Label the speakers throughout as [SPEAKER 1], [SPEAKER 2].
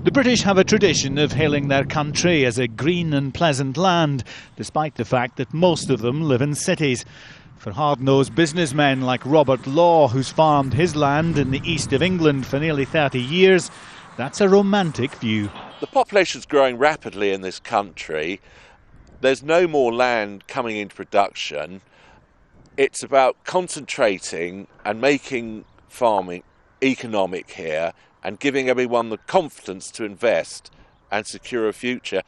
[SPEAKER 1] The British have a tradition of hailing their country as a green and pleasant land, despite the fact that most of them live in cities. For hard-nosed businessmen like Robert Law, who's farmed his land in the east of England for nearly 30 years, that's a romantic view.
[SPEAKER 2] The population's growing rapidly in this country. There's no more land coming into production. It's about concentrating and making farming economic here and giving everyone the confidence to invest and secure a future.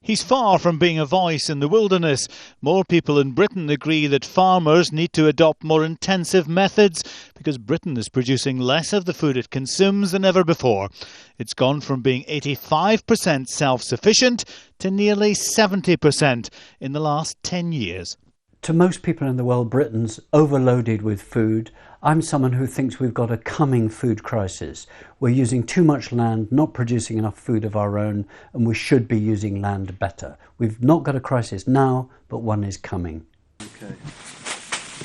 [SPEAKER 1] He's far from being a voice in the wilderness. More people in Britain agree that farmers need to adopt more intensive methods because Britain is producing less of the food it consumes than ever before. It's gone from being 85% self-sufficient to nearly 70% in the last 10 years.
[SPEAKER 3] To most people in the world, Britain's overloaded with food. I'm someone who thinks we've got a coming food crisis. We're using too much land, not producing enough food of our own, and we should be using land better. We've not got a crisis now, but one is coming.
[SPEAKER 1] Okay.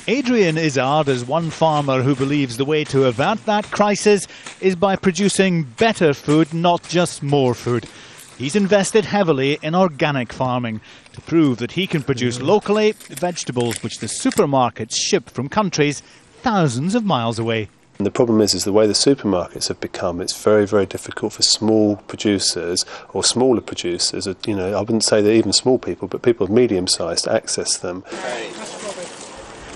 [SPEAKER 1] ADRIAN IZZARD is one farmer who believes the way to avert that crisis is by producing better food, not just more food. He's invested heavily in organic farming to prove that he can produce locally vegetables which the supermarkets ship from countries thousands of miles away.
[SPEAKER 4] And the problem is the way the supermarkets have become, it's very, very difficult for small producers or smaller producers, I wouldn't say that even small people, but people of medium size to access them.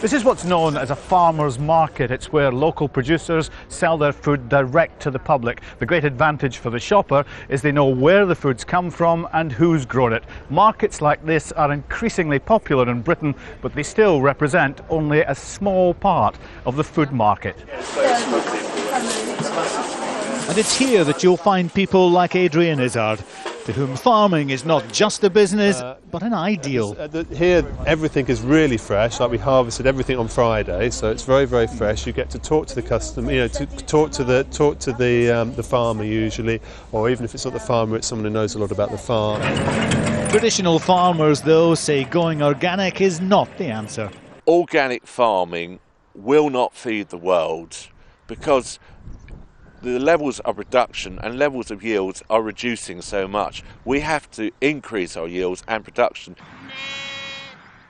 [SPEAKER 1] This is what's known as a farmer's market. It's where local producers sell their food direct to the public. The great advantage for the shopper is they know where the food's come from and who's grown it. Markets like this are increasingly popular in Britain, but they still represent only a small part of the food market. And it's here that you'll find people like ADRIAN IZZARD, to whom farming is not just a business, but an ideal.
[SPEAKER 4] Here, everything is really fresh. Like we harvested everything on Friday, so it's very, very fresh. You get to talk to the customer, to talk to the farmer usually, or even if it's not the farmer, it's someone who knows a lot about the farm.
[SPEAKER 1] Traditional farmers, though, say going organic is not the answer.
[SPEAKER 2] Organic farming will not feed the world because the levels of production and levels of yields are reducing so much. We have to increase our yields and production.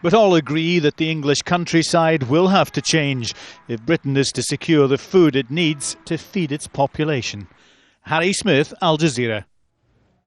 [SPEAKER 1] But all agree that the English countryside will have to change if Britain is to secure the food it needs to feed its population. Harry Smith, Al Jazeera.